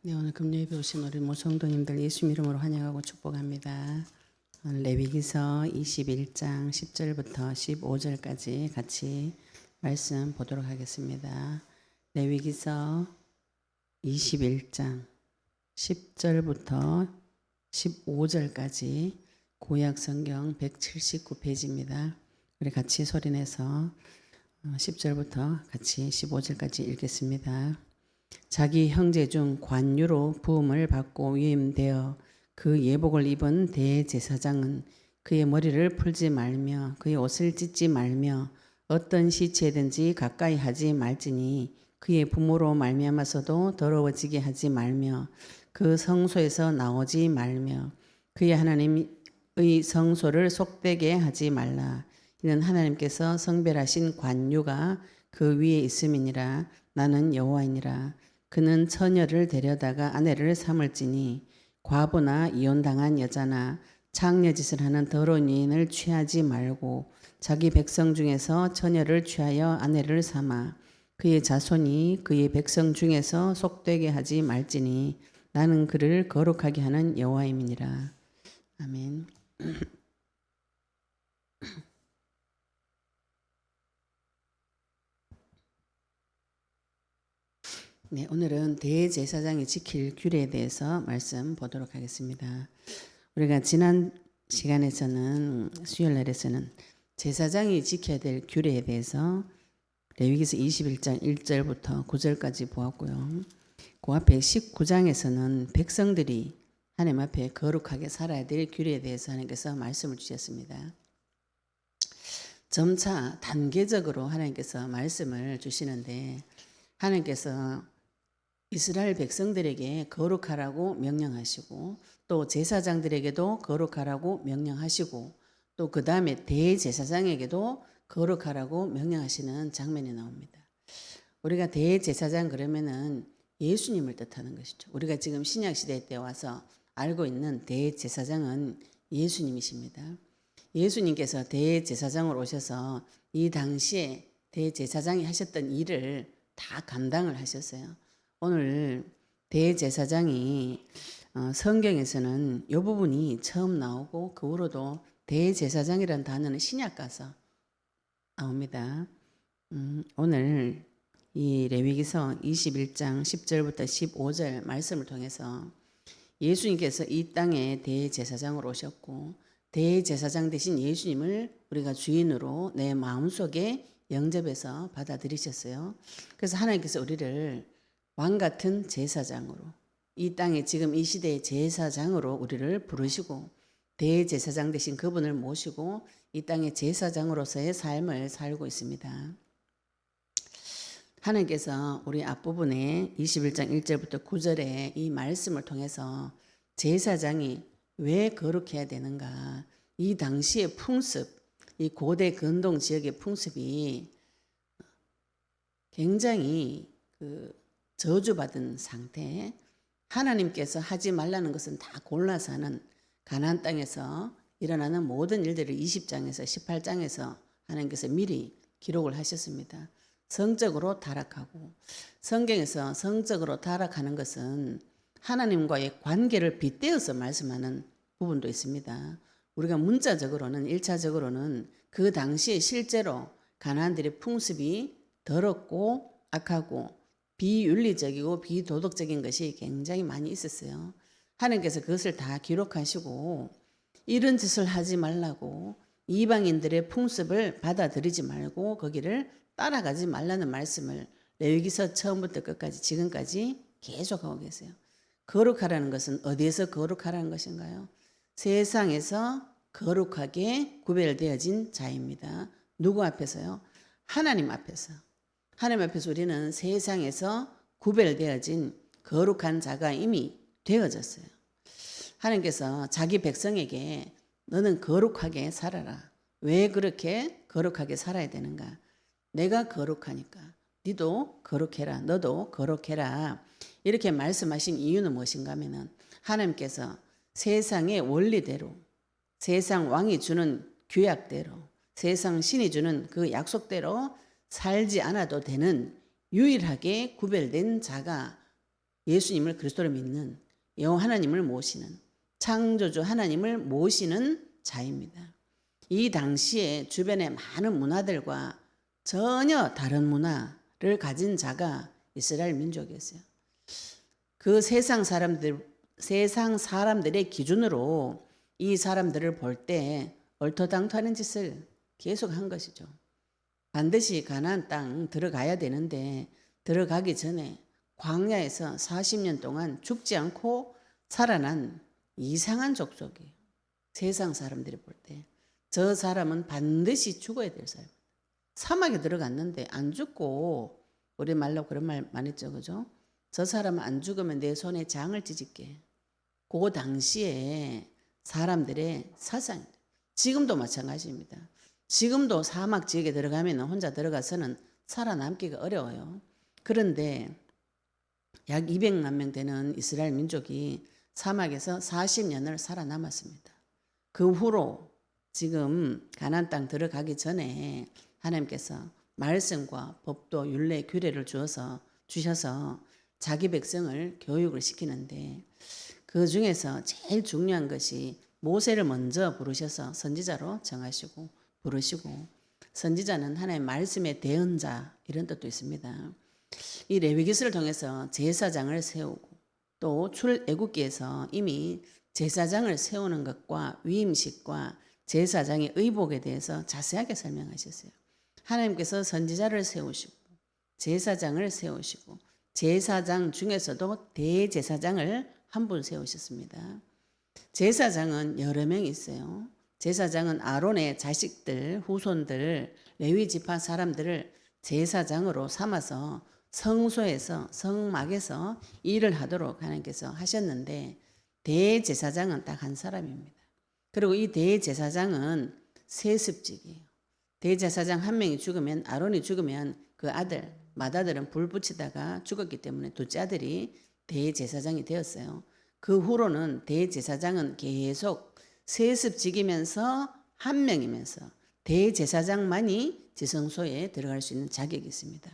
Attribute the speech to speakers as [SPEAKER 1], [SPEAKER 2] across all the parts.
[SPEAKER 1] 네, 오늘 금요일에 오신 우리 모성도님들 예수 이름으로 환영하고 축복합니다. 오늘 레위기서 21장 10절부터 15절까지 같이 말씀 보도록 하겠습니다. 레위기서 21장 10절부터 15절까지 구약성경 179페이지입니다. 우리 같이 소리내서 10절부터 같이 15절까지 읽겠습니다. 자기 형제 중 관유로 부음을 받고 위임되어 그 예복을 입은 대제사장은 그의 머리를 풀지 말며 그의 옷을 찢지 말며 어떤 시체든지 가까이 하지 말지니 그의 부모로 말미암아서도 더러워지게 하지 말며 그 성소에서 나오지 말며 그의 하나님의 성소를 속되게 하지 말라. 이는 하나님께서 성별하신 관유가 그 위에 있음이니라. 나는 여호와이니라. 그는 처녀를 데려다가 아내를 삼을지니 과부나 이혼당한 여자나 창녀짓을 하는 더러운 여인을 취하지 말고 자기 백성 중에서 처녀를 취하여 아내를 삼아 그의 자손이 그의 백성 중에서 속되게 하지 말지니 나는 그를 거룩하게 하는 여호와임이니라. 아멘. 네, 오늘은 대제사장이 지킬 규례에 대해서 말씀 보도록 하겠습니다. 우리가 지난 시간에서는 수요일 날에서는 제사장이 지켜야 될 규례에 대해서 레위기서 21장 1절부터 9절까지 보았고요. 그 앞에 19장에서는 백성들이 하나님 앞에 거룩하게 살아야 될 규례에 대해서 하나님께서 말씀을 주셨습니다. 점차 단계적으로 하나님께서 말씀을 주시는데 하나님께서 이스라엘 백성들에게 거룩하라고 명령하시고 또 제사장들에게도 거룩하라고 명령하시고 또 그 다음에 대제사장에게도 거룩하라고 명령하시는 장면이 나옵니다. 우리가 대제사장 그러면은 예수님을 뜻하는 것이죠. 우리가 지금 신약시대 때 와서 알고 있는 대제사장은 예수님이십니다. 예수님께서 대제사장으로 오셔서 이 당시에 대제사장이 하셨던 일을 다 감당을 하셨어요. 오늘 대제사장이 성경에서는 이 부분이 처음 나오고 그 후로도 대제사장이라는 단어는 신약 가서 나옵니다. 오늘 이 레위기서 21장 10절부터 15절 말씀을 통해서 예수님께서 이 땅에 대제사장으로 오셨고 대제사장 되신 예수님을 우리가 주인으로 내 마음속에 영접해서 받아들이셨어요. 그래서 하나님께서 우리를 왕같은 제사장으로 이 땅에 지금 이 시대의 제사장으로 우리를 부르시고 대제사장 되신 그분을 모시고 이 땅의 제사장으로서의 삶을 살고 있습니다. 하나님께서 우리 앞부분에 21장 1절부터 9절에 이 말씀을 통해서 제사장이 왜 거룩해야 되는가, 이 당시의 풍습, 이 고대 근동 지역의 풍습이 굉장히 저주받은 상태, 하나님께서 하지 말라는 것은 다 골라서 하는 가나안 땅에서 일어나는 모든 일들을 20장에서 18장에서 하나님께서 미리 기록을 하셨습니다. 성적으로 타락하고, 성경에서 성적으로 타락하는 것은 하나님과의 관계를 빗대어서 말씀하는 부분도 있습니다. 우리가 문자적으로는 1차적으로는 그 당시에 실제로 가나안들의 풍습이 더럽고 악하고 비윤리적이고 비도덕적인 것이 굉장히 많이 있었어요. 하나님께서 그것을 다 기록하시고 이런 짓을 하지 말라고, 이방인들의 풍습을 받아들이지 말고 거기를 따라가지 말라는 말씀을 레위기서 처음부터 끝까지 지금까지 계속하고 계세요. 거룩하라는 것은 어디에서 거룩하라는 것인가요? 세상에서 거룩하게 구별되어진 자입니다. 누구 앞에서요? 하나님 앞에서. 하나님 앞에서 우리는 세상에서 구별되어진 거룩한 자가 이미 되어졌어요. 하나님께서 자기 백성에게 너는 거룩하게 살아라. 왜 그렇게 거룩하게 살아야 되는가? 내가 거룩하니까 너도 거룩해라. 너도 거룩해라. 이렇게 말씀하신 이유는 무엇인가 하면은 하나님께서 세상의 원리대로, 세상 왕이 주는 규약대로, 세상 신이 주는 그 약속대로 살지 않아도 되는 유일하게 구별된 자가 예수님을 그리스도를 믿는 여호와 하나님을 모시는 창조주 하나님을 모시는 자입니다. 이 당시에 주변의 많은 문화들과 전혀 다른 문화를 가진 자가 이스라엘 민족이었어요. 그 세상 사람들의 기준으로 이 사람들을 볼 때 얼토당토하는 짓을 계속 한 것이죠. 반드시 가나안 땅 들어가야 되는데 들어가기 전에 광야에서 40년 동안 죽지 않고 살아난 이상한 족속이에요. 세상 사람들이 볼 때 저 사람은 반드시 죽어야 될 사람. 사막에 들어갔는데 안 죽고, 우리 말로 그런 말 많이 했죠, 그죠? 저 사람은 안 죽으면 내 손에 장을 찢을게. 그 당시에 사람들의 사상, 지금도 마찬가지입니다. 지금도 사막 지역에 들어가면 혼자 들어가서는 살아남기가 어려워요. 그런데 약 200만 명 되는 이스라엘 민족이 사막에서 40년을 살아남았습니다. 그 후로 지금 가나안 땅 들어가기 전에 하나님께서 말씀과 법도 율례 규례를 주셔서 자기 백성을 교육을 시키는데 그 중에서 제일 중요한 것이 모세를 먼저 부르셔서 선지자로 정하시고 부르시고, 선지자는 하나님의 말씀의 대언자 이런 뜻도 있습니다. 이 레위기서를 통해서 제사장을 세우고 또 출애굽기에서 이미 제사장을 세우는 것과 위임식과 제사장의 의복에 대해서 자세하게 설명하셨어요. 하나님께서 선지자를 세우시고 제사장을 세우시고 제사장 중에서도 대제사장을 한 분 세우셨습니다. 제사장은 여러 명이 있어요. 제사장은 아론의 자식들, 후손들, 레위 지파 사람들을 제사장으로 삼아서 성소에서 성막에서 일을 하도록 하나님께서 하셨는데 대제사장은 딱 한 사람입니다. 그리고 이 대제사장은 세습직이에요. 대제사장 한 명이 죽으면, 아론이 죽으면 그 아들, 맏아들은 불 붙이다가 죽었기 때문에 둘째 아들이 대제사장이 되었어요. 그 후로는 대제사장은 계속 세습직이면서 한 명이면서 대제사장만이 지성소에 들어갈 수 있는 자격이 있습니다.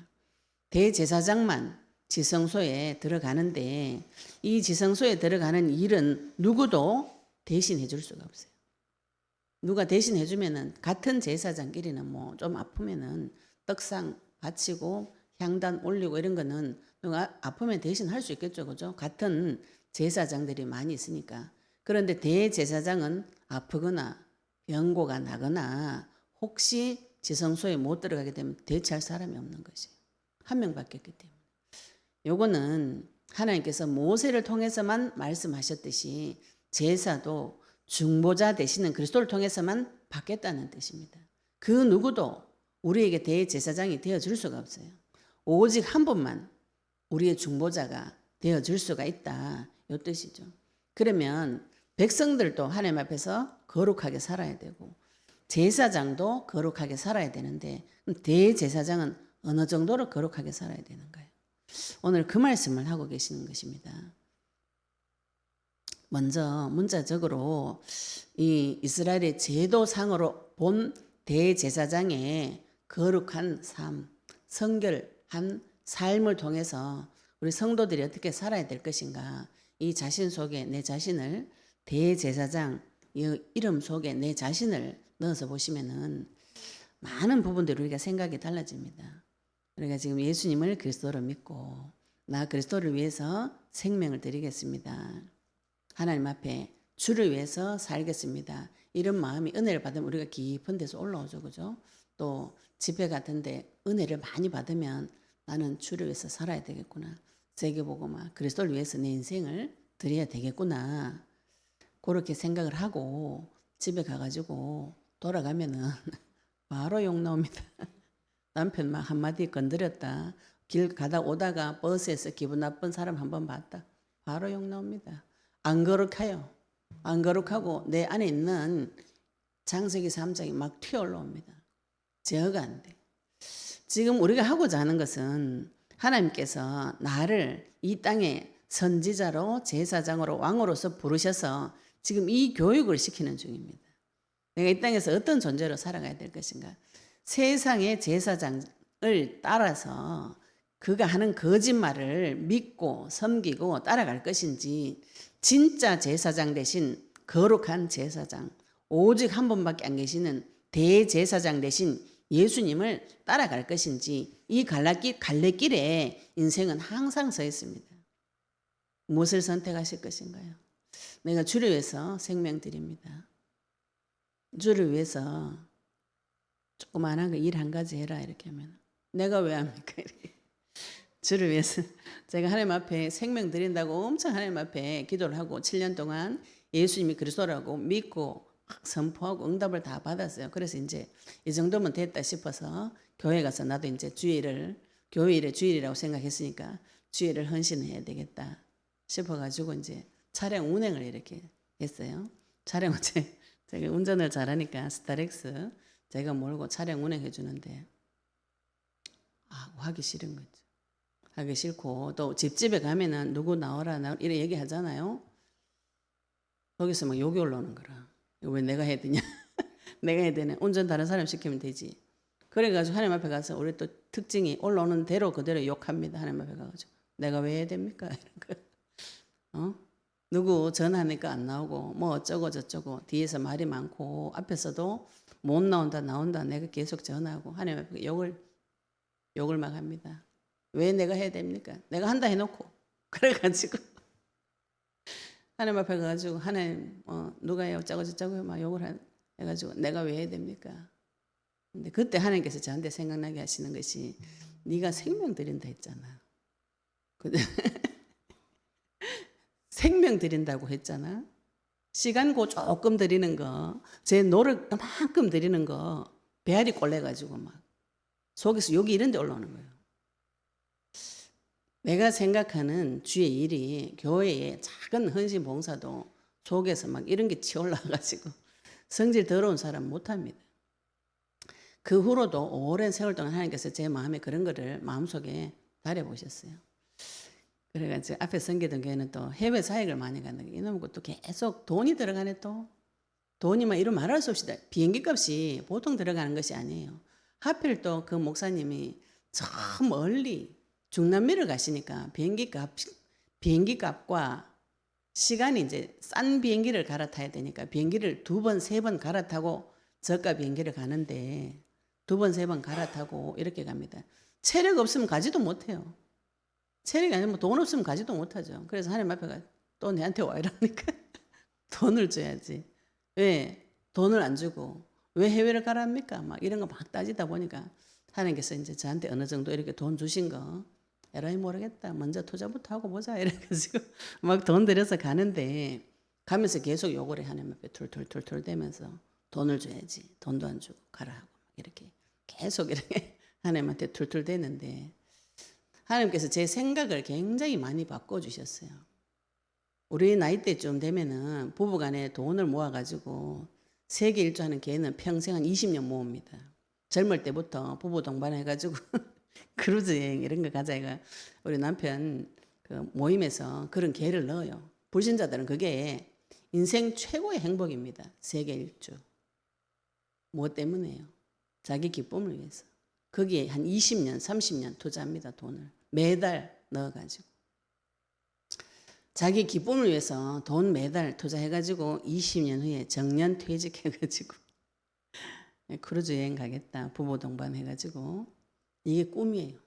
[SPEAKER 1] 대제사장만 지성소에 들어가는데 이 지성소에 들어가는 일은 누구도 대신해 줄 수가 없어요. 누가 대신해 주면은 같은 제사장끼리는 뭐 좀 아프면은 떡상 바치고 향단 올리고 이런 거는 누가 아프면 대신 할 수 있겠죠. 그죠? 같은 제사장들이 많이 있으니까. 그런데 대제사장은 아프거나 병고가 나거나 혹시 지성소에 못 들어가게 되면 대체할 사람이 없는 것이에요. 한 명밖에 없기 때문에. 요거는 하나님께서 모세를 통해서만 말씀하셨듯이 제사도 중보자 되시는 그리스도를 통해서만 받겠다는 뜻입니다. 그 누구도 우리에게 대제사장이 되어줄 수가 없어요. 오직 한 분만 우리의 중보자가 되어줄 수가 있다, 이 뜻이죠. 그러면 백성들도 하나님 앞에서 거룩하게 살아야 되고 제사장도 거룩하게 살아야 되는데 대제사장은 어느 정도로 거룩하게 살아야 되는가요? 오늘 그 말씀을 하고 계시는 것입니다. 먼저 문자적으로 이 이스라엘의 제도상으로 본 대제사장의 거룩한 삶, 성결한 삶을 통해서 우리 성도들이 어떻게 살아야 될 것인가, 이 자신 속에 내 자신을, 대제사장 이 이름 속에 내 자신을 넣어서 보시면은 많은 부분들이 우리가 생각이 달라집니다. 우리가 지금 예수님을 그리스도로 믿고 나 그리스도를 위해서 생명을 드리겠습니다. 하나님 앞에 주를 위해서 살겠습니다. 이런 마음이 은혜를 받으면 우리가 깊은 데서 올라오죠. 그죠? 또 집회 같은데 은혜를 많이 받으면 나는 주를 위해서 살아야 되겠구나. 세계복음화 그리스도를 위해서 내 인생을 드려야 되겠구나. 그렇게 생각을 하고 집에 가가지고 돌아가면은 바로 욕 나옵니다. 남편 막 한마디 건드렸다. 길 가다 오다가 버스에서 기분 나쁜 사람 한번 봤다. 바로 욕 나옵니다. 안 거룩해요. 안 거룩하고 내 안에 있는 창세기 3장이 막 튀어 올라옵니다. 제어가 안 돼. 지금 우리가 하고자 하는 것은 하나님께서 나를 이 땅에 선지자로 제사장으로 왕으로서 부르셔서 지금 이 교육을 시키는 중입니다. 내가 이 땅에서 어떤 존재로 살아가야 될 것인가. 세상의 제사장을 따라서 그가 하는 거짓말을 믿고 섬기고 따라갈 것인지 진짜 제사장 대신 거룩한 제사장, 오직 한 분밖에 안 계시는 대제사장 대신 예수님을 따라갈 것인지 이 갈래길에 인생은 항상 서 있습니다. 무엇을 선택하실 것인가요? 내가 주를 위해서 생명 드립니다. 주를 위해서 조그만한 거 일 한 가지 해라 이렇게 하면 내가 왜 합니까? 주를 위해서 제가 하나님 앞에 생명 드린다고 엄청 하나님 앞에 기도를 하고 7년 동안 예수님이 그리스도라고 믿고 선포하고 응답을 다 받았어요. 그래서 이제 이 정도면 됐다 싶어서 교회 가서 나도 이제 주일을 교회 일의 주일이라고 생각했으니까 주일을 헌신해야 되겠다 싶어가지고 이제 차량 운행을 이렇게 했어요. 차량은 제가 운전을 잘하니까 스타렉스 제가 몰고 차량 운행해 주는데 하기 싫은 거죠. 하기 싫고 또 집집에 가면은 누구 나오라 이렇게 얘기하잖아요. 거기서 막 욕이 올라오는 거라. 왜 내가 해야 되냐? 내가 해야 되네. 운전 다른 사람 시키면 되지. 그래가지고 하나님 앞에 가서 우리 또 특징이 올라오는 대로 그대로 욕합니다. 하나님 앞에 가가지고 내가 왜 해야 됩니까? 이런 거. 누구 전화하니까 안 나오고 뭐 어쩌고 저쩌고 뒤에서 말이 많고 앞에서도 못 나온다 내가 계속 전화하고 하나님 앞에 욕을 막 합니다. 왜 내가 해야 됩니까? 내가 한다 해놓고 그래가지고 하나님 앞에 가가지고 하나님 누가 해요 어쩌고 저쩌고 막 욕을 해가지고 내가 왜 해야 됩니까? 근데 그때 하나님께서 저한테 생각나게 하시는 것이 네가 생명 드린다 했잖아. 생명 드린다고 했잖아. 시간 조금 드리는 거, 제 노력만큼 드리는 거 배알이 꼴려가지고 막 속에서 욕이 이런 데 올라오는 거예요. 내가 생각하는 주의 일이 교회의 작은 헌신 봉사도 속에서 막 이런 게 치올라가지고 성질 더러운 사람 못합니다. 그 후로도 오랜 세월 동안 하나님께서 제 마음에 그런 거를 마음속에 달여보셨어요. 그래가지고 앞에 섬기던 교회는 또 해외 사역을 많이 가는 거예요. 이놈은 또 계속 돈이 들어가네 또. 돈이만 이루 말할 수 없이 비행기 값이 보통 들어가는 것이 아니에요. 하필 또 그 목사님이 저 멀리 중남미를 가시니까 비행기 값과 시간이 이제 싼 비행기를 갈아타야 되니까 비행기를 2번, 3번 갈아타고 저가 비행기를 가는데 2번, 3번 갈아타고 이렇게 갑니다. 체력 없으면 가지도 못해요. 체력이 아니면 돈 없으면 가지도 못하죠. 그래서 하나님 앞에 또 내한테 와 이러니까 돈을 줘야지. 왜 돈을 안 주고 왜 해외를 가랍니까? 막 이런 거 막 따지다 보니까 하나님께서 이제 저한테 어느 정도 이렇게 돈 주신 거 에라이 모르겠다. 먼저 투자부터 하고 보자 이래가지고 막 돈 들여서 가는데 가면서 계속 욕을 해. 하나님 앞에 툴툴툴툴 대면서 돈을 줘야지. 돈도 안 주고 가라 하고 이렇게 계속 이렇게 하나님한테 툴툴 대는데 하나님께서 제 생각을 굉장히 많이 바꿔주셨어요. 우리 나이대쯤 되면은 부부간에 돈을 모아가지고 세계 일주하는 개는 평생 한 20년 모읍니다. 젊을 때부터 부부 동반해가지고 크루즈 여행 이런 거 가자 이거 우리 남편 그 모임에서 그런 개를 넣어요. 불신자들은 그게 인생 최고의 행복입니다. 세계 일주. 뭐 때문에요? 자기 기쁨을 위해서. 거기에 한 20년, 30년 투자합니다. 돈을. 매달 넣어가지고. 자기 기쁨을 위해서 돈 매달 투자해가지고 20년 후에 정년 퇴직해가지고 크루즈 여행 가겠다. 부부 동반해가지고 이게 꿈이에요.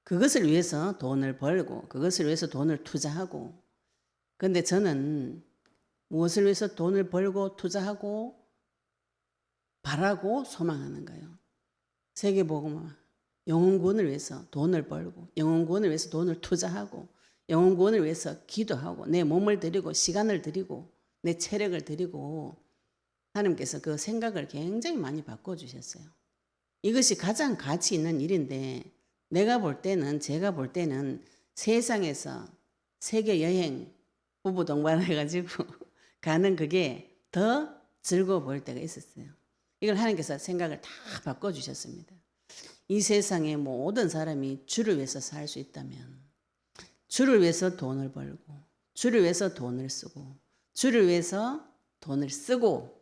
[SPEAKER 1] 그것을 위해서 돈을 벌고 그것을 위해서 돈을 투자하고 그런데 저는 무엇을 위해서 돈을 벌고 투자하고 바라고 소망하는가요? 세계복음화 영혼구원을 위해서 돈을 벌고 영혼구원을 위해서 돈을 투자하고 영혼구원을 위해서 기도하고 내 몸을 드리고 시간을 드리고 내 체력을 드리고 하나님께서 그 생각을 굉장히 많이 바꿔주셨어요. 이것이 가장 가치 있는 일인데 제가 볼 때는 세상에서 세계 여행 부부 동반해가지고 가는 그게 더 즐거워 보일 때가 있었어요. 이걸 하나님께서 생각을 다 바꿔주셨습니다. 이 세상의 모든 사람이 주를 위해서 살 수 있다면 주를 위해서 돈을 벌고 주를 위해서 돈을 쓰고 주를 위해서 돈을 쓰고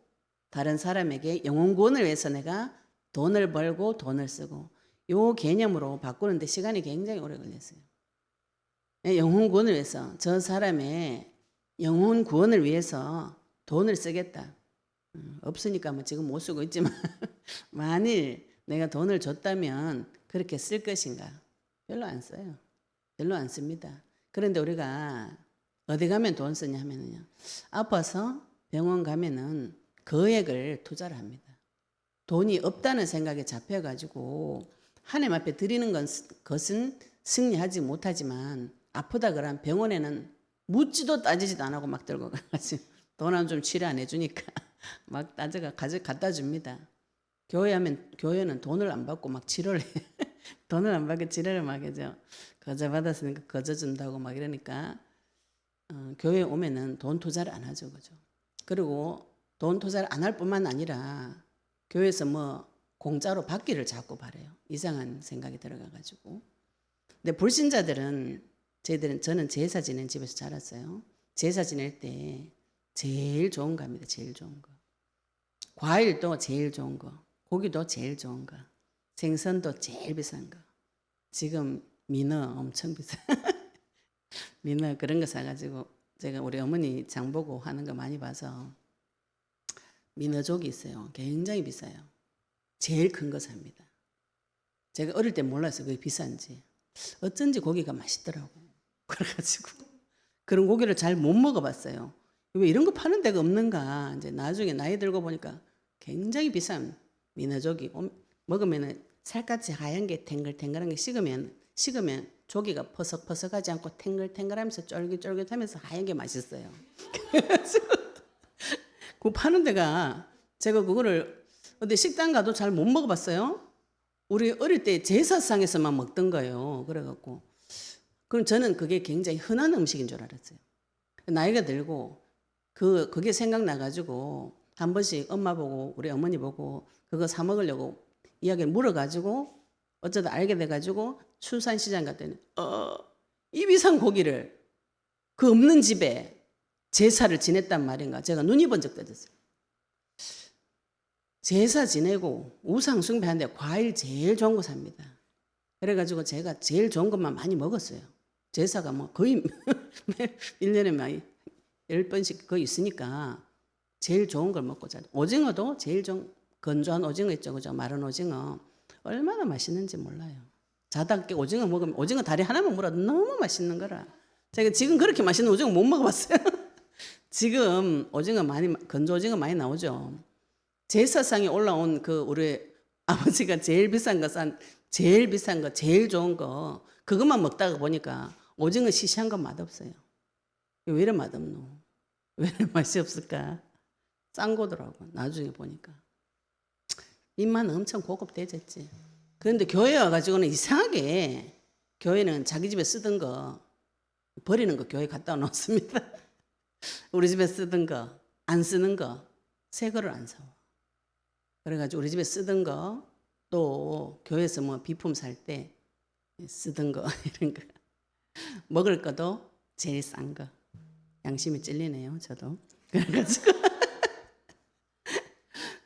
[SPEAKER 1] 다른 사람에게 영혼구원을 위해서 내가 돈을 벌고 돈을 쓰고 요 개념으로 바꾸는데 시간이 굉장히 오래 걸렸어요. 영혼 구원을 위해서, 저 사람의 영혼 구원을 위해서 돈을 쓰겠다. 없으니까 뭐 지금 못 쓰고 있지만 만일 내가 돈을 줬다면 그렇게 쓸 것인가? 별로 안 써요. 별로 안 씁니다. 그런데 우리가 어디 가면 돈 쓰냐 하면요, 아파서 병원 가면은 거액을 투자를 합니다. 돈이 없다는 생각에 잡혀가지고 하나님 앞에 드리는 것은 승리하지 못하지만, 아프다 그러면 병원에는 묻지도 따지지도 안 하고 막 들고 가가지고 돈 안 좀 치료 안 해주니까 막 갖다 줍니다. 교회는 돈을 안 받고 막 치료를 해. 돈을 안 받고 치료를 막 해죠. 거저 받았으니까 거저 준다고 막 이러니까 교회 오면은 돈 투자를 안 하죠, 그죠? 그리고 돈 투자를 안 할 뿐만 아니라 교회에서 뭐 공짜로 받기를 자꾸 바래요. 이상한 생각이 들어가가지고. 근데 불신자들은 저는 제사 지낸 집에서 자랐어요. 제사 지낼 때 제일 좋은 거 합니다. 제일 좋은 거. 과일도 제일 좋은 거. 고기도 제일 좋은 거. 생선도 제일 비싼 거. 지금 민어 엄청 비싸. 민어 그런 거 사가지고 제가 우리 어머니 장 보고 하는 거 많이 봐서 민어족이 있어요. 굉장히 비싸요. 제일 큰 거 삽니다. 제가 어릴 때 몰랐어요. 그게 비싼지. 어쩐지 고기가 맛있더라고. 그래가지고 그런 고기를 잘 못 먹어봤어요. 왜 이런 거 파는 데가 없는가. 이제 나중에 나이 들고 보니까 굉장히 비싼 민어족이 먹으면 살같이 하얀 게 탱글탱글한 게 식으면 조기가 퍼석퍼석하지 않고 탱글탱글하면서 쫄깃쫄깃하면서 하얀 게 맛있어요. 그래가지고 그 파는 데가 제가 그거를 어디 식당 가도 잘 못 먹어봤어요. 우리 어릴 때 제사상에서만 먹던 거예요. 그래갖고 그럼 저는 그게 굉장히 흔한 음식인 줄 알았어요. 나이가 들고 그게 생각나가지고 한 번씩 엄마 보고 우리 어머니 보고 그거 사 먹으려고 이야기를 물어가지고 어쩌다 알게 돼가지고 수산시장 갔더니 이 비싼 고기를 그 없는 집에 제사를 지냈단 말인가. 제가 눈이 번쩍 떠졌어요. 제사 지내고 우상 숭배하는데 과일 제일 좋은 거 삽니다. 그래가지고 제가 제일 좋은 것만 많이 먹었어요. 제사가 뭐 거의 1년에 많이 10번씩 거의 있으니까 제일 좋은 걸 먹고 자요. 오징어도 제일 좋은 건조한 오징어 있죠. 그죠? 마른 오징어. 얼마나 맛있는지 몰라요. 자다 깨 오징어 먹으면 오징어 다리 하나만 물어도 너무 맛있는 거라. 제가 지금 그렇게 맛있는 오징어 못 먹어봤어요. 지금 오징어 건조 오징어 많이 나오죠. 제사상에 올라온 그 우리 아버지가 제일 비싼 거 제일 좋은 거 그것만 먹다가 보니까 오징어 시시한 건 맛없어요. 왜 이래 맛없노? 왜 이래 맛이 없을까? 짠 거더라고. 나중에 보니까 입만 엄청 고급돼졌지. 그런데 교회 와가지고는 이상하게 교회는 자기 집에 쓰던 거 버리는 거 교회 갖다 놓습니다. 우리 집에 쓰던 거 안 쓰는 거 새 거를 안 사와. 그래가지고 우리 집에 쓰던 거 또 교회에서 뭐 비품 살 때 쓰던 거 이런 거 먹을 것도 제일 싼 거. 양심이 찔리네요. 저도. 그래가지고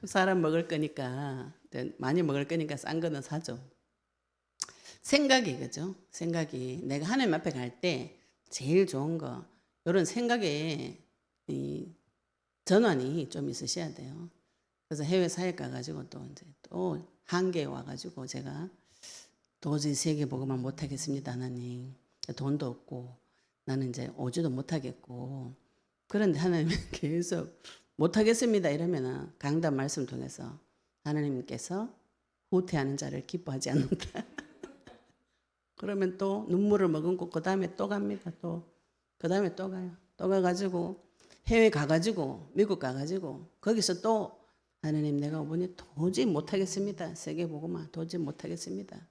[SPEAKER 1] 사람 먹을 거니까 많이 먹을 거니까 싼 거는 사죠. 생각이 그죠? 생각이 내가 하나님 앞에 갈 때 제일 좋은 거 이런 생각에 이 전환이 좀 있으셔야 돼요. 그래서 해외 사역 가가지고 또 한계에 와가지고 제가 도저히 세계 복음만 못하겠습니다. 하나님 돈도 없고 나는 이제 오지도 못하겠고 그런데 하나님 계속 못하겠습니다 이러면은 강단 말씀 통해서 하나님께서 후퇴하는 자를 기뻐하지 않는다. 그러면 또 눈물을 머금고 그 다음에 또 갑니다. 그 다음에 또 가요. 또 가가지고 해외 가가지고 미국 가가지고 거기서 또 하나님 내가 오보니 도저히 못하겠습니다. 세계 복음만 도저히 못하겠습니다.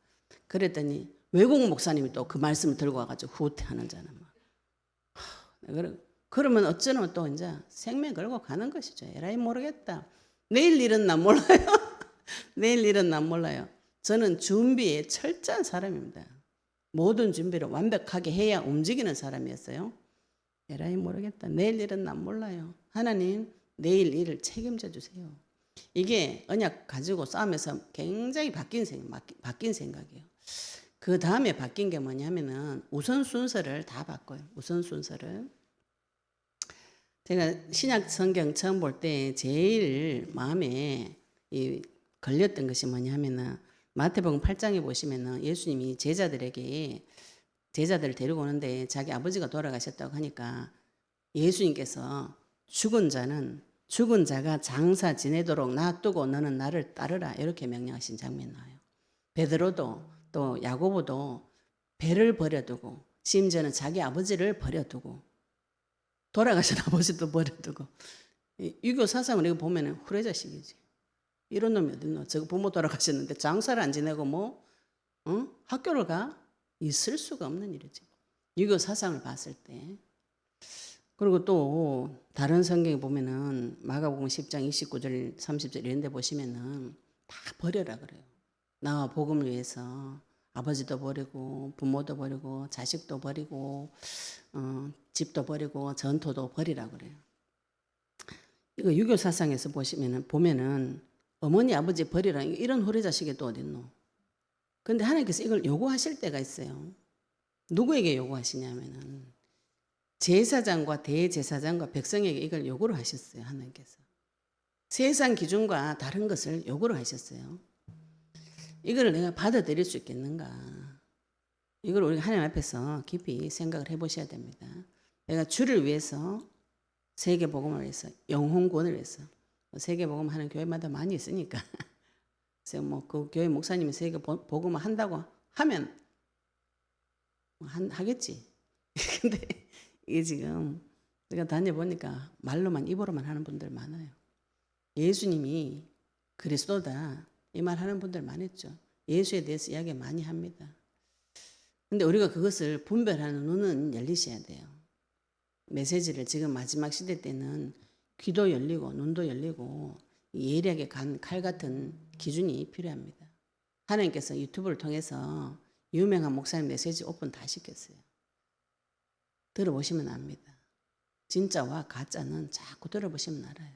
[SPEAKER 1] 그랬더니 외국 목사님이 또 그 말씀을 들고 와가지고 후퇴하는 자는 막 그러면 어쩌면 또 이제 생명 걸고 가는 것이죠. 에라이 모르겠다. 내일 일은 난 몰라요. 내일 일은 난 몰라요. 저는 준비에 철저한 사람입니다. 모든 준비를 완벽하게 해야 움직이는 사람이었어요. 에라이 모르겠다. 내일 일은 난 몰라요. 하나님 내일 일을 책임져 주세요. 이게 언약 가지고 싸우면서 굉장히 바뀐 생각이에요. 그 다음에 바뀐 게 뭐냐면은 우선 순서를 다 바꿔요. 우선 순서를. 제가 신약 성경 처음 볼 때 제일 마음에 걸렸던 것이 뭐냐면은 마태복음 8장에 보시면은 예수님이 제자들을 데리고 오는데 자기 아버지가 돌아가셨다고 하니까 예수님께서 죽은 자가 장사 지내도록 놔두고 너는 나를 따르라 이렇게 명령하신 장면이 나와요. 베드로도 또 야고보도 배를 버려두고 심지어는 자기 아버지를 버려두고 돌아가신 아버지도 버려두고 유교 사상을 이거 보면은 후레자식이지. 이런 놈이 어딨노? 저거 부모 돌아가셨는데 장사를 안 지내고 학교를 가? 있을 수가 없는 일이지. 유교 사상을 봤을 때. 그리고 또 다른 성경에 보면은 마가복음 10장 29절 30절 이런 데 보시면은 다 버려라 그래요. 나와 복음을 위해서 아버지도 버리고 부모도 버리고 자식도 버리고 집도 버리고 전토도 버리라 그래요. 이거 유교 사상에서 보면은 어머니 아버지 버리라 이런 후레자식이 또 어딨노? 근데 하나님께서 이걸 요구하실 때가 있어요. 누구에게 요구하시냐면은 제사장과 대제사장과 백성에게 이걸 요구를 하셨어요. 하나님께서. 세상 기준과 다른 것을 요구를 하셨어요. 이걸 내가 받아들일 수 있겠는가? 이걸 우리가 하나님 앞에서 깊이 생각을 해보셔야 됩니다. 내가 주를 위해서 세계복음을 위해서 영혼권을 위해서 세계복음 하는 교회마다 많이 있으니까 그래서 뭐 그 교회 목사님이 세계복음을 한다고 하면 하겠지. 근데 이게 지금 내가 다녀보니까 말로만 입으로만 하는 분들 많아요. 예수님이 그리스도다 이 말 하는 분들 많았죠. 예수에 대해서 이야기 많이 합니다. 근데 우리가 그것을 분별하는 눈은 열리셔야 돼요. 메시지를 지금 마지막 시대 때는 귀도 열리고 눈도 열리고 예리하게 간 칼 같은 기준이 필요합니다. 하나님께서 유튜브를 통해서 유명한 목사님 메시지 오픈 다 시켰어요. 들어보시면 압니다. 진짜와 가짜는 자꾸 들어보시면 알아요.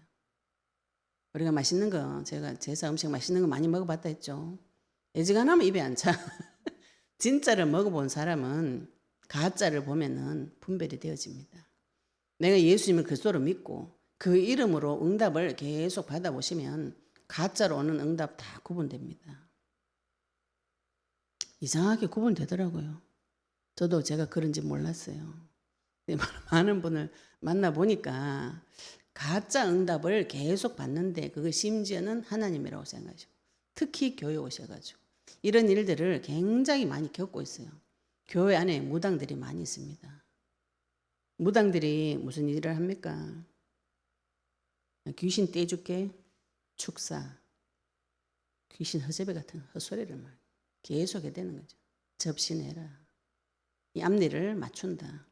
[SPEAKER 1] 우리가 맛있는 거 제가 제사 음식 맛있는 거 많이 먹어봤다 했죠. 애지간하면 입에 안 차. 진짜를 먹어본 사람은 가짜를 보면은 분별이 되어집니다. 내가 예수님을 그리스도로 믿고 그 이름으로 응답을 계속 받아보시면 가짜로 오는 응답 다 구분됩니다. 이상하게 구분되더라고요. 저도 제가 그런지 몰랐어요. 많은 분을 만나보니까 가짜 응답을 계속 받는데 그거 심지어는 하나님이라고 생각하시고 특히 교회 오셔가지고 이런 일들을 굉장히 많이 겪고 있어요. 교회 안에 무당들이 많이 있습니다. 무당들이 무슨 일을 합니까? 귀신 떼줄게, 축사, 귀신 허세배 같은 헛소리를 막 계속 해대는 거죠. 접신해라. 이 앞니를 맞춘다.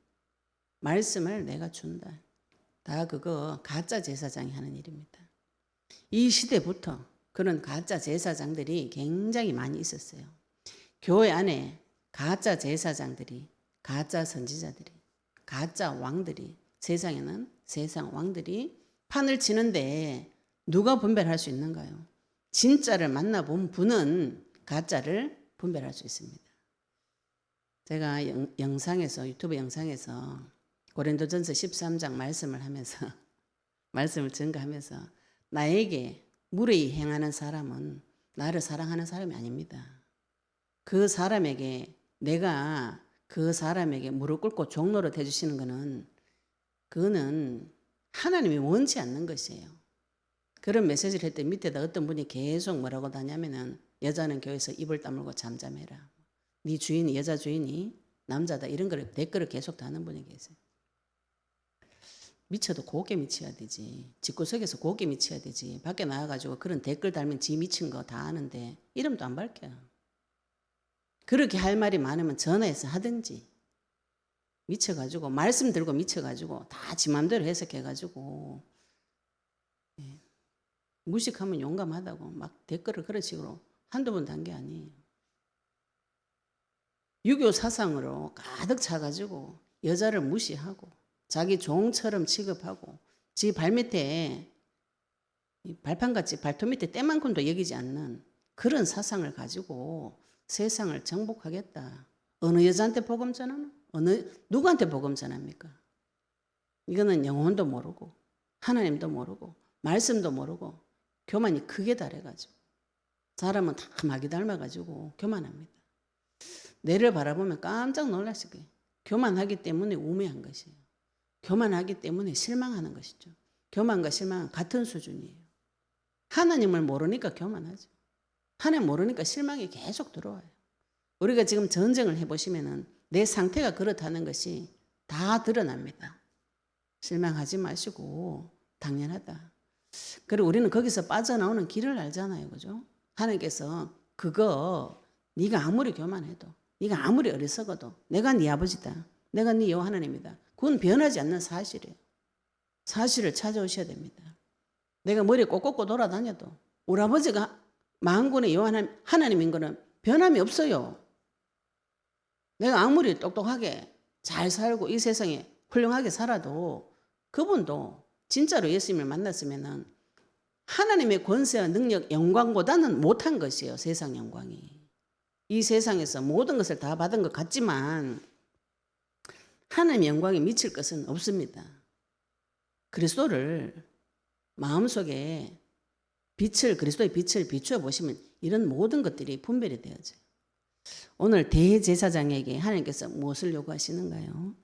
[SPEAKER 1] 말씀을 내가 준다. 다 그거 가짜 제사장이 하는 일입니다. 이 시대부터 그런 가짜 제사장들이 굉장히 많이 있었어요. 교회 안에 가짜 제사장들이, 가짜 선지자들이, 가짜 왕들이, 세상에는 세상 왕들이 판을 치는데 누가 분별할 수 있는가요? 진짜를 만나본 분은 가짜를 분별할 수 있습니다. 제가 유튜브 영상에서 고린도전서 13장 말씀을 하면서 말씀을 증거하면서 나에게 무례히 행하는 사람은 나를 사랑하는 사람이 아닙니다. 그 사람에게 내가 그 사람에게 무릎 꿇고 종노릇 해주시는 것은 그거는 하나님이 원치 않는 것이에요. 그런 메시지를 할 때 밑에다 어떤 분이 계속 뭐라고 다냐면은 여자는 교회에서 입을 다물고 잠잠해라. 네 주인이 여자 주인이 남자다 이런 걸 댓글을 계속 다는 분이 계세요. 미쳐도 곱게 미쳐야 되지. 집구석에서 곱게 미쳐야 되지. 밖에 나와가지고 그런 댓글 달면 지 미친 거 다 아는데 이름도 안 밝혀요. 그렇게 할 말이 많으면 전화해서 하든지 미쳐가지고 말씀 들고 미쳐가지고 다 지 맘대로 해석해가지고 무식하면 용감하다고 막 댓글을 그런 식으로 한두 번 단 게 아니에요. 유교 사상으로 가득 차가지고 여자를 무시하고 자기 종처럼 취급하고 지 발밑에 이 발판같이 발톱 밑에 때만큼도 여기지 않는 그런 사상을 가지고 세상을 정복하겠다. 어느 여자한테 복음 전하노? 누구한테 복음 전합니까? 이거는 영혼도 모르고 하나님도 모르고 말씀도 모르고 교만이 크게 달해가지고 사람은 다 마귀 닮아가지고 교만합니다. 내를 바라보면 깜짝 놀라실 거예요. 교만하기 때문에 우매한 것이에요. 교만하기 때문에 실망하는 것이죠. 교만과 실망은 같은 수준이에요. 하나님을 모르니까 교만하죠. 하나님 모르니까 실망이 계속 들어와요. 우리가 지금 전쟁을 해보시면은 내 상태가 그렇다는 것이 다 드러납니다. 실망하지 마시고 당연하다. 그리고 우리는 거기서 빠져나오는 길을 알잖아요. 그죠? 하나님께서 그거 네가 아무리 교만해도 네가 아무리 어리석어도 내가 네 아버지다. 내가 네 여호와 하나님이다. 그건 변하지 않는 사실이에요. 사실을 찾아오셔야 됩니다. 내가 머리 꼭 꽂고 돌아다녀도 우리 아버지가 만군의 여호와 하나님인 거는 변함이 없어요. 내가 아무리 똑똑하게 잘 살고 이 세상에 훌륭하게 살아도 그분도 진짜로 예수님을 만났으면은 하나님의 권세와 능력, 영광보다는 못한 것이에요. 세상 영광이. 이 세상에서 모든 것을 다 받은 것 같지만 하나님의 영광에 미칠 것은 없습니다. 그리스도를 마음속에 그리스도의 빛을 비추어 보시면 이런 모든 것들이 분별이 되어져요. 오늘 대제사장에게 하나님께서 무엇을 요구하시는가요?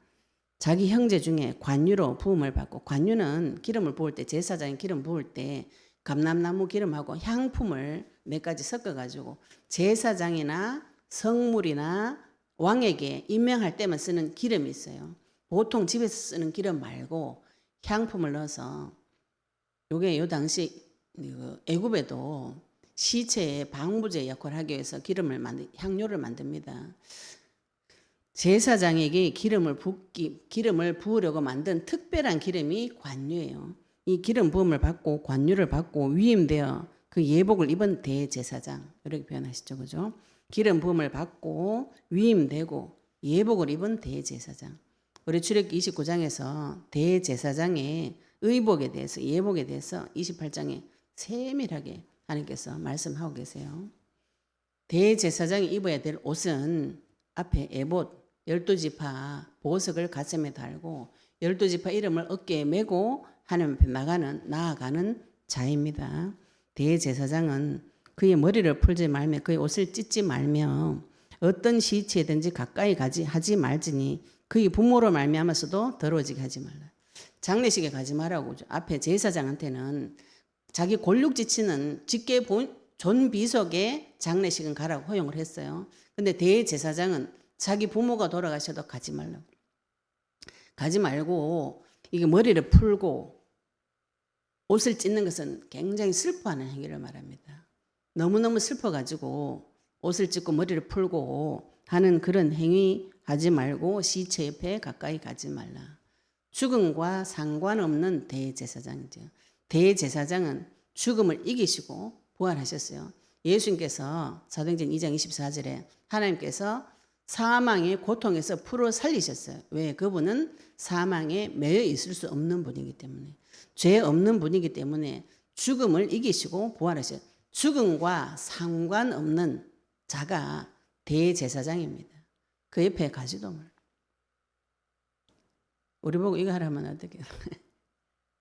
[SPEAKER 1] 자기 형제 중에 관유로 부음을 받고, 관유는 기름을 부을 때, 제사장이 기름 부을 때 감람나무 기름하고 향품을 몇 가지 섞어가지고 제사장이나 성물이나 왕에게 임명할 때만 쓰는 기름이 있어요. 보통 집에서 쓰는 기름 말고 향품을 넣어서, 요게 요 당시 애굽에도 시체의 방부제 역할을 하기 위해서 향료를 만듭니다. 제사장에게 기름을 부으려고 만든 특별한 기름이 관유예요. 이 기름 부음을 받고 관유를 받고 위임되어 그 예복을 입은 대제사장, 이렇게 표현하시죠, 그죠? 기름 부음을 받고 위임되고 예복을 입은 대제사장. 우리 출애굽기 29장에서 대제사장의 의복에 대해서, 예복에 대해서 28장에 세밀하게 하나님께서 말씀하고 계세요. 대제사장이 입어야 될 옷은 앞에 에봇 12지파 보석을 가슴에 달고 12지파 이름을 어깨에 메고 하나님 앞에 나아가는 자입니다. 대제사장은 그의 머리를 풀지 말며 그의 옷을 찢지 말며 어떤 시체든지 가까이 하지 말지니 그의 부모로 말미암아서도 더러워지게 하지 말라. 장례식에 가지 말라고. 앞에 제사장한테는 자기 골육지치는 직계 존비속의 장례식은 가라고 허용을 했어요. 근데 대제사장은 자기 부모가 돌아가셔도 가지 말라고. 가지 말고 이게 머리를 풀고 옷을 찢는 것은 굉장히 슬퍼하는 행위를 말합니다. 너무너무 슬퍼가지고 옷을 찢고 머리를 풀고 하는 그런 행위 하지 말고 시체 옆에 가까이 가지 말라. 죽음과 상관없는 대제사장이죠. 대제사장은 죽음을 이기시고 부활하셨어요. 예수님께서 사도행전 2장 24절에 하나님께서 사망의 고통에서 풀어 살리셨어요. 왜? 그분은 사망에 매여 있을 수 없는 분이기 때문에, 죄 없는 분이기 때문에 죽음을 이기시고 부활하셨어요. 죽음과 상관없는 자가 대제사장입니다. 그 옆에 가지도 말. 우리 보고 이거 하라면 어떻게?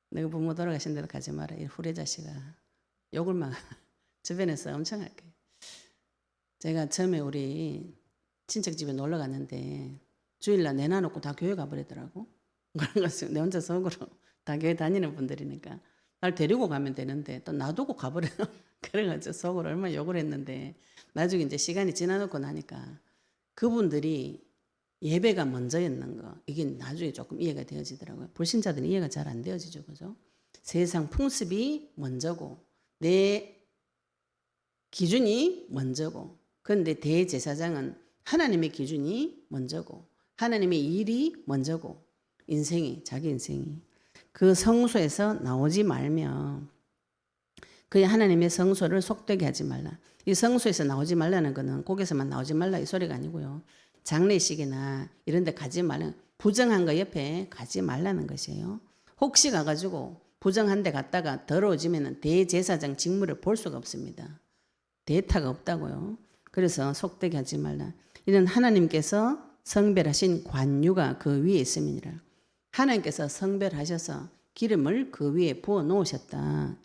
[SPEAKER 1] 내가 부모 돌아가신 데도 가지 마라. 이 후레자식아. 욕을 막 주변에서 엄청 할 거예요. 제가 처음에 우리 친척 집에 놀러 갔는데 주일날 내놔놓고 다 교회 가버리더라고. 그래서 내 혼자 속으로 다 교회 다니는 분들이니까 날 데리고 가면 되는데 또 놔두고 가버려. 그래가지고 속으로 얼마나 욕을 했는데 나중에 이제 시간이 지나놓고 나니까 그분들이 예배가 먼저였는 거, 이게 나중에 조금 이해가 되어지더라고요. 불신자들은 이해가 잘 안 되어지죠, 그죠? 세상 풍습이 먼저고 내 기준이 먼저고, 그런데 대제사장은 하나님의 기준이 먼저고 하나님의 일이 먼저고 자기 인생이 그 성소에서 나오지 말며 그 하나님의 성소를 속되게 하지 말라. 이 성소에서 나오지 말라는 것은 거기서만 나오지 말라 이 소리가 아니고요. 장례식이나 이런 데 가지 말라, 부정한 거 옆에 가지 말라는 것이에요. 혹시 가가지고 부정한 데 갔다가 더러워지면 대제사장 직무를 볼 수가 없습니다. 대타가 없다고요. 그래서 속되게 하지 말라. 이는 하나님께서 성별하신 관유가 그 위에 있음이니라. 하나님께서 성별하셔서 기름을 그 위에 부어 놓으셨다.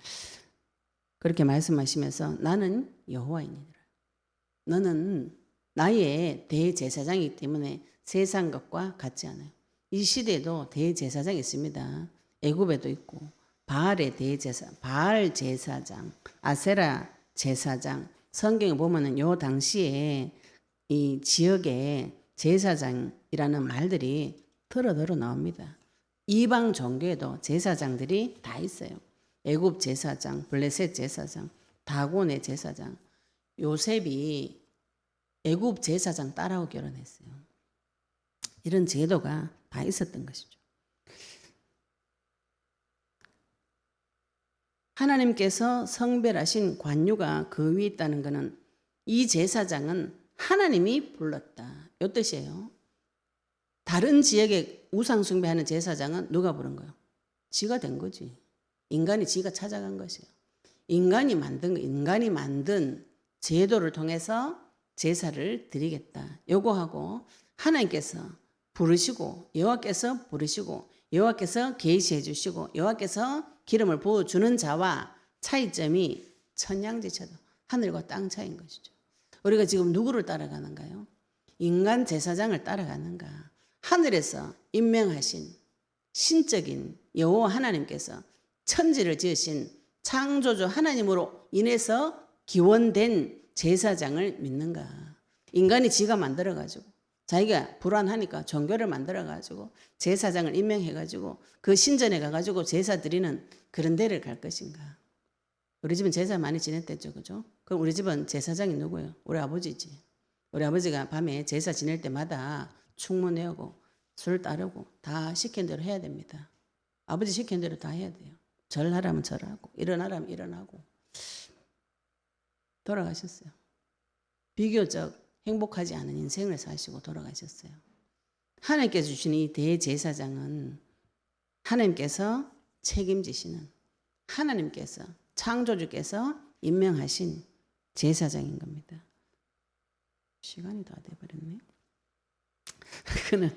[SPEAKER 1] 그렇게 말씀하시면서 나는 여호와이니라. 너는 나의 대제사장이기 때문에 세상 것과 같지 않아요. 이 시대에도 대제사장이 있습니다. 애굽에도 있고 바알의 바알 제사장, 아세라 제사장. 성경에 보면은 요 당시에 이 지역에 제사장이라는 말들이 더러더러 나옵니다. 이방 종교에도 제사장들이 다 있어요. 애굽 제사장, 블레셋 제사장, 다곤의 제사장. 요셉이 애굽 제사장 딸하고 결혼했어요. 이런 제도가 다 있었던 것이죠. 하나님께서 성별하신 관유가 그 위에 있다는 것은 이 제사장은 하나님이 불렀다. 이 뜻이에요. 다른 지역에 우상 숭배하는 제사장은 누가 부른 거예요? 지가 된 거지. 인간이 지가 찾아간 것이에요. 인간이 만든 제도를 통해서 제사를 드리겠다. 요거하고 하나님께서 부르시고 여호와께서 부르시고 여호와께서 계시해 주시고 여호와께서 기름을 부어 주는 자와 차이점이 천양지차도 하늘과 땅 차이인 것이죠. 우리가 지금 누구를 따라가는가요? 인간 제사장을 따라가는가? 하늘에서 임명하신 신적인 여호와 하나님께서 천지를 지으신 창조주 하나님으로 인해서 기원된 제사장을 믿는가? 인간이 지가 만들어가지고 자기가 불안하니까 종교를 만들어가지고 제사장을 임명해가지고 그 신전에 가가지고 제사 드리는 그런 데를 갈 것인가? 우리 집은 제사 많이 지냈댔죠, 그죠? 그럼 우리 집은 제사장이 누구예요? 우리 아버지지. 우리 아버지가 밤에 제사 지낼 때마다 충문 외우고 술 따르고 다 시킨 대로 해야 됩니다. 아버지 시킨 대로 다 해야 돼요. 절하라면 절하고 일어나라면 일어나고. 돌아가셨어요. 비교적 행복하지 않은 인생을 사시고 돌아가셨어요. 하나님께서 주신 이 대제사장은 하나님께서 책임지시는, 하나님께서 창조주께서 임명하신 제사장인 겁니다. 시간이 다 돼버렸네. 그는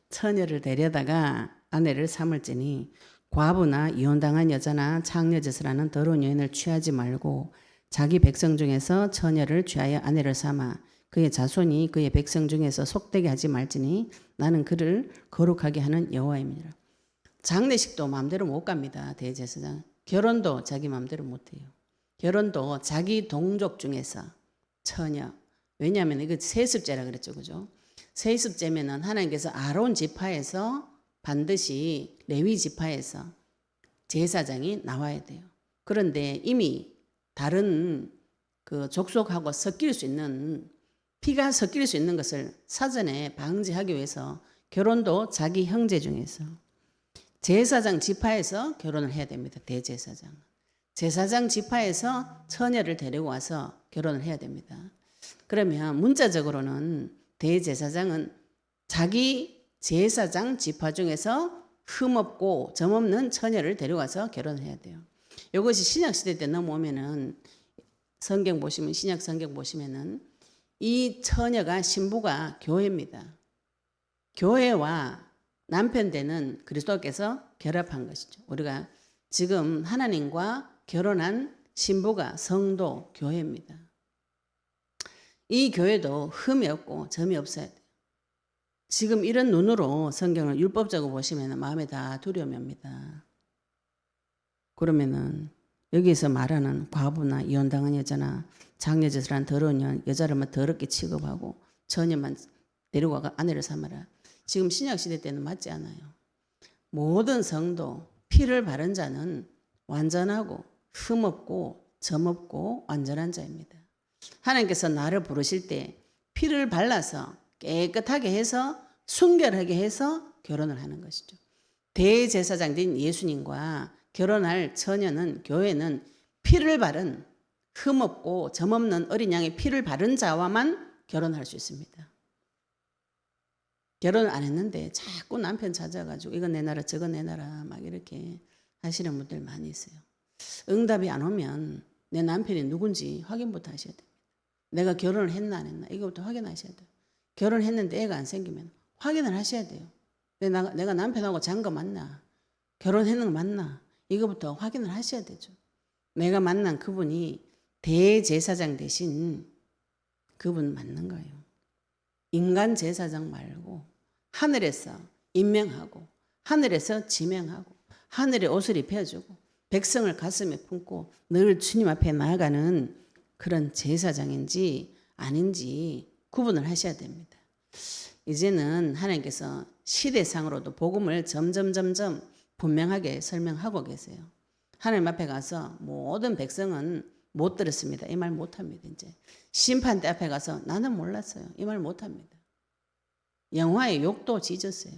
[SPEAKER 1] 처녀를 데려다가 아내를 삼을지니 과부나 이혼당한 여자나 창녀짓을 하는 더러운 여인을 취하지 말고 자기 백성 중에서 처녀를 취하여 아내를 삼아 그의 자손이 그의 백성 중에서 속되게 하지 말지니 나는 그를 거룩하게 하는 여호와입니다. 장례식도 마음대로 못 갑니다. 대제사장. 결혼도 자기 마음대로 못 해요. 결혼도 자기 동족 중에서 처녀. 왜냐하면 이거 세습제라 그랬죠, 그죠? 세습제면은 하나님께서 아론 지파에서 반드시 레위 지파에서 제사장이 나와야 돼요. 그런데 이미 다른 그 족속하고 섞일 수 있는 피가 섞일 수 있는 것을 사전에 방지하기 위해서 결혼도 자기 형제 중에서 제사장 지파에서 결혼을 해야 됩니다. 대제사장. 제사장 지파에서 처녀를 데리고 와서 결혼을 해야 됩니다. 그러면 문자적으로는 대제사장은 자기 제사장 지파 중에서 흠없고 점없는 처녀를 데려와서 결혼을 해야 돼요. 이것이 신약시대 때 넘어오면은 성경 보시면 신약 성경 보시면은 이 처녀가 신부가 교회입니다. 교회와 남편 되는 그리스도께서 결합한 것이죠. 우리가 지금 하나님과 결혼한 신부가 성도 교회입니다. 이 교회도 흠이 없고 점이 없어야 돼요. 지금 이런 눈으로 성경을 율법적으로 보시면 마음에 다 두려움이 옵니다. 그러면은 여기서 말하는 과부나 이혼당한 여자나 장녀짓을 한 더러운 여자를 더럽게 취급하고 처녀만 데리고 와가 아내를 삼아라. 지금 신약시대 때는 맞지 않아요. 모든 성도 피를 바른 자는 완전하고 흠없고 점없고 완전한 자입니다. 하나님께서 나를 부르실 때 피를 발라서 깨끗하게 해서 순결하게 해서 결혼을 하는 것이죠. 대제사장된 예수님과 결혼할 처녀는 교회는 피를 바른 흠없고 점없는 어린 양의 피를 바른 자와만 결혼할 수 있습니다. 결혼을 안 했는데 자꾸 남편 찾아가지고 이거 내놔라 저거 내놔라 막 이렇게 하시는 분들 많이 있어요. 응답이 안 오면 내 남편이 누군지 확인부터 하셔야 돼요. 내가 결혼을 했나 안 했나 이거부터 확인하셔야 돼요. 결혼했는데 애가 안 생기면 확인을 하셔야 돼요. 내가 남편하고 잔 거 맞나? 결혼했는 거 맞나? 이거부터 확인을 하셔야 되죠. 내가 만난 그분이 대제사장 대신 그분 맞는 거예요. 인간 제사장 말고 하늘에서 임명하고 하늘에서 지명하고 하늘의 옷을 입혀주고 백성을 가슴에 품고 늘 주님 앞에 나아가는 그런 제사장인지 아닌지 구분을 하셔야 됩니다. 이제는 하나님께서 시대상으로도 복음을 점점 분명하게 설명하고 계세요. 하나님 앞에 가서 모든 백성은 못 들었습니다. 이 말 못합니다. 이제 심판대 앞에 가서 나는 몰랐어요. 이 말 못합니다. 영화의 욕도 지졌어요.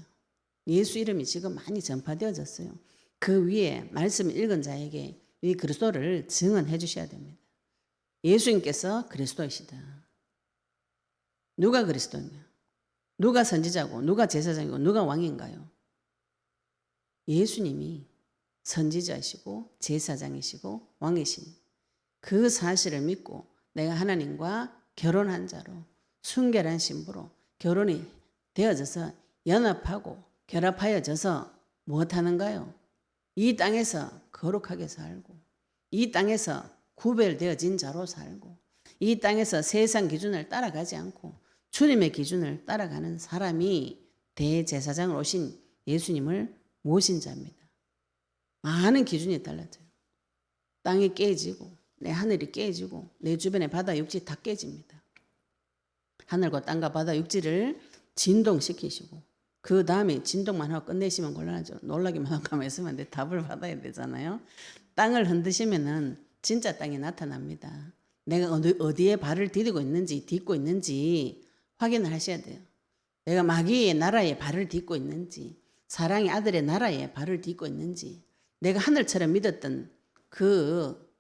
[SPEAKER 1] 예수 이름이 지금 많이 전파되어졌어요. 그 위에 말씀을 읽은 자에게 이 그리스도를 증언해 주셔야 됩니다. 예수님께서 그리스도이시다. 누가 그리스도냐? 누가 선지자고 누가 제사장이고 누가 왕인가요? 예수님이 선지자이시고 제사장이시고 왕이신 그 사실을 믿고 내가 하나님과 결혼한 자로 순결한 신부로 결혼이 되어져서 연합하고 결합하여져서 무엇하는가요? 이 땅에서 거룩하게 살고 이 땅에서 구별되어진 자로 살고 이 땅에서 세상 기준을 따라가지 않고 주님의 기준을 따라가는 사람이 대제사장으로 오신 예수님을 모신 자입니다. 많은 기준이 달라져요. 땅이 깨지고 내 하늘이 깨지고 내 주변의 바다 육지 다 깨집니다. 하늘과 땅과 바다 육지를 진동시키시고 그 다음에 진동만 하고 끝내시면 곤란하죠. 놀라기만 하고 가만히 있으면 내 답을 받아야 되잖아요. 땅을 흔드시면은 진짜 땅이 나타납니다. 내가 어디에 발을 디디고 있는지 딛고 있는지 확인을 하셔야 돼요. 내가 마귀의 나라에 발을 딛고 있는지 사랑의 아들의 나라에 발을 딛고 있는지 내가 하늘처럼 믿었던 그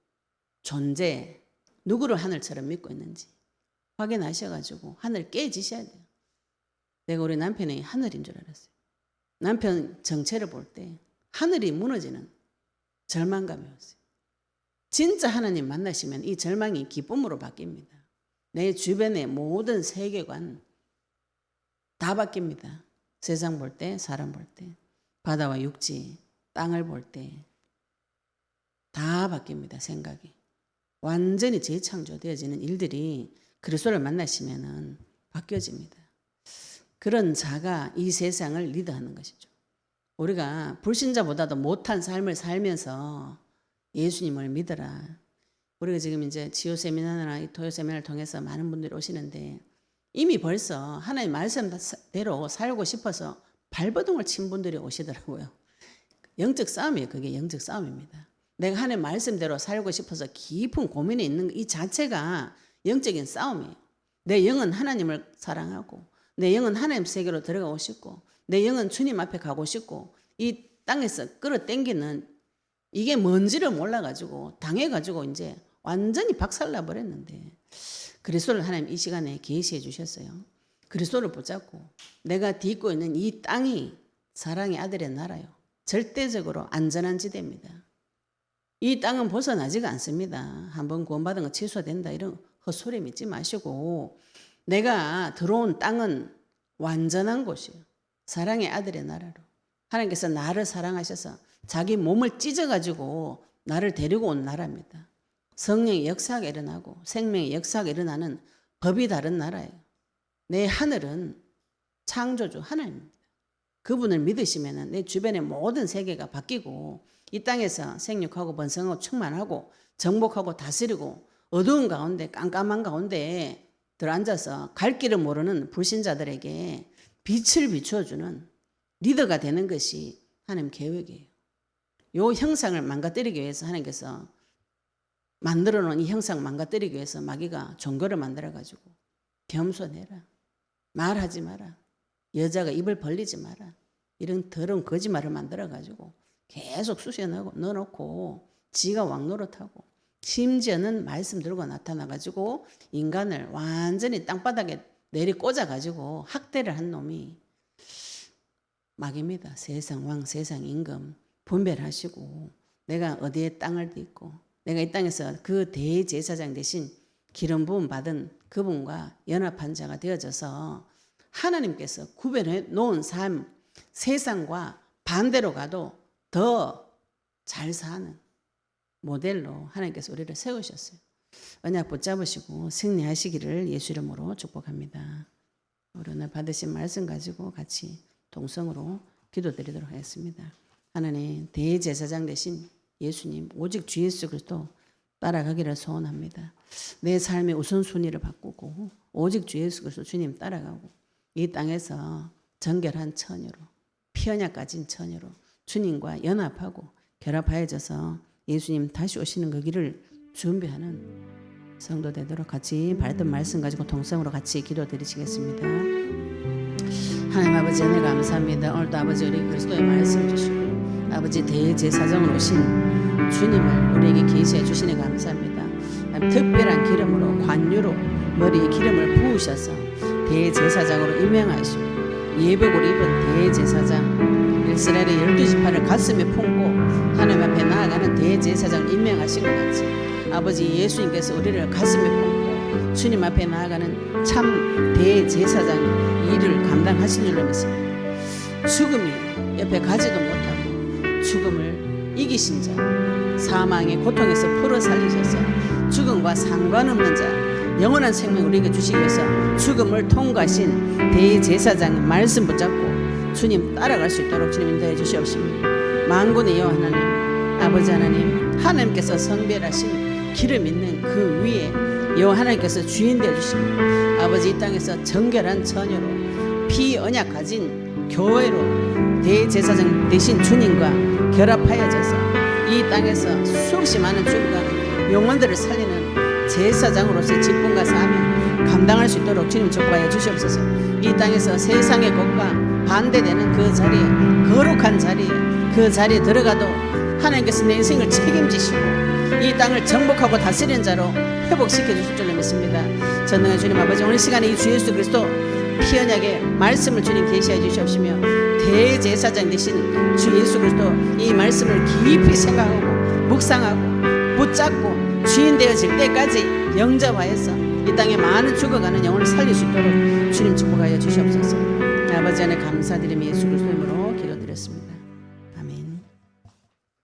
[SPEAKER 1] 존재 누구를 하늘처럼 믿고 있는지 확인하셔가지고 하늘 깨지셔야 돼요. 내가 우리 남편이 하늘인 줄 알았어요. 남편 정체를 볼 때 하늘이 무너지는 절망감이었어요. 진짜 하나님 만나시면 이 절망이 기쁨으로 바뀝니다. 내 주변의 모든 세계관 다 바뀝니다. 세상 볼 때, 사람 볼 때, 바다와 육지, 땅을 볼 때 다 바뀝니다. 생각이. 완전히 재창조되어지는 일들이 그리스도를 만나시면은 바뀌어집니다. 그런 자가 이 세상을 리드하는 것이죠. 우리가 불신자보다도 못한 삶을 살면서 예수님을 믿어라. 우리가 지금 이제 지요 세미나나 이 토요 세미나를 통해서 많은 분들이 오시는데 이미 벌써 하나님 말씀대로 살고 싶어서 발버둥을 친 분들이 오시더라고요. 영적 싸움이에요. 그게 영적 싸움입니다. 내가 하나님 말씀대로 살고 싶어서 깊은 고민에 있는 이 자체가 영적인 싸움이에요. 내 영은 하나님을 사랑하고 내 영은 하나님 세계로 들어가고 싶고 내 영은 주님 앞에 가고 싶고 이 땅에서 끌어당기는 이게 뭔지를 몰라가지고 당해가지고 이제 완전히 박살나 버렸는데 그리스도를 하나님 이 시간에 계시해 주셨어요. 그리스도를 붙잡고 내가 딛고 있는 이 땅이 사랑의 아들의 나라요. 절대적으로 안전한 지대입니다. 이 땅은 벗어나지가 않습니다. 한번 구원받은 거 취소된다 이런 헛소리 믿지 마시고 내가 들어온 땅은 완전한 곳이에요. 사랑의 아들의 나라로. 하나님께서 나를 사랑하셔서 자기 몸을 찢어가지고 나를 데리고 온 나라입니다. 성령의 역사가 일어나고 생명의 역사가 일어나는 법이 다른 나라예요. 내 하늘은 창조주 하나님입니다. 그분을 믿으시면 내 주변의 모든 세계가 바뀌고 이 땅에서 생육하고 번성하고 충만하고 정복하고 다스리고 어두운 가운데 깜깜한 가운데 들어앉아서 갈 길을 모르는 불신자들에게 빛을 비추어주는 리더가 되는 것이 하나님 계획이에요. 이 형상을 망가뜨리기 위해서 하나님께서 만들어 놓은 이 형상 망가뜨리기 위해서 마귀가 종교를 만들어가지고 겸손해라. 말하지 마라. 여자가 입을 벌리지 마라. 이런 더러운 거짓말을 만들어가지고 계속 쑤셔 넣어놓고 지가 왕노릇하고 심지어는 말씀 들고 나타나가지고 인간을 완전히 땅바닥에 내리 꽂아가지고 학대를 한 놈이 마귀입니다. 세상 왕, 세상 임금, 분별하시고 내가 어디에 땅을 딛고 내가 이 땅에서 그 대제사장 대신 기름 부음 받은 그분과 연합한 자가 되어져서 하나님께서 구별해 놓은 삶, 세상과 반대로 가도 더 잘 사는 모델로 하나님께서 우리를 세우셨어요. 언약 붙잡으시고 승리하시기를 예수 이름으로 축복합니다. 우리 오늘 받으신 말씀 가지고 같이 동성으로 기도드리도록 하겠습니다. 하나님, 대제사장 되신 예수님, 오직 주 예수 그리스도 따라가기를 소원합니다. 내 삶의 우선순위를 바꾸고 오직 주 예수 그리스도 주님 따라가고 이 땅에서 정결한 처녀로, 피언약 가진 처녀로 주님과 연합하고 결합하여져서 예수님 다시 오시는 그 길을 준비하는 성도 되도록 같이 받은 말씀 가지고 동성으로 같이 기도드리시겠습니다. 하나님 아버지 은혜 감사합니다. 오늘도 아버지 우리 그리스도의 말씀 주시고 아버지 대제사장으로 오신 주님을 우리에게 계시해 주시니 감사합니다. 특별한 기름으로 관유로 머리에 기름을 부으셔서 대제사장으로 임명하시고 예복을 입은 대제사장 이스라엘의 12지파를 가슴에 품고 하나님 앞에 나아가는 대제사장을 임명하신 것 같이 아버지 예수님께서 우리를 가슴에 품고 주님 앞에 나아가는 참 대제사장 일을 감당하신 줄로 믿습니다. 죽음이 옆에 가지도 못하고 죽음을 이기신 자, 사망의 고통에서 풀어 살리셔서 죽음과 상관없는 자, 영원한 생명 우리에게 주시기 위해서 죽음을 통과하신 대제사장의 말씀 붙잡고 주님 따라갈 수 있도록 주님 인도해 주시옵시며 만군의 여호와 하나님, 아버지 하나님, 하나님께서 성별하신 기름 있는 그 위에 여호와 하나님께서 주인 되어 주시고 아버지 이 땅에서 정결한 처녀로 피언약 가진 교회로 대제사장 되신 주님과 결합하여져서 이 땅에서 수없이 많은 죽어가는 영혼들을 살리는 제사장으로서의 직분과 사명 감당할 수 있도록 주님 축복하여 주시옵소서. 이 땅에서 세상의 것과 반대되는 그 자리에, 거룩한 자리에, 그 자리에 들어가도 하나님께서 내 인생을 책임지시고 이 땅을 정복하고 다스리는 자로 회복시켜 주실 줄로 믿습니다. 전능한 주님 아버지, 오늘 시간에 이 주 예수 그리스도 피언약의 말씀을 주님 계시해 주시옵시며 대제사장 되신 주 예수 그리스도 이 말씀을 깊이 생각하고 묵상하고 붙잡고 주인 되어질 때까지 영접하여서 이 땅에 많은 죽어가는 영혼을 살릴 수 있도록 주님 축복하여 주시옵소서. 아버지 안에 감사드리며 예수 그리스도의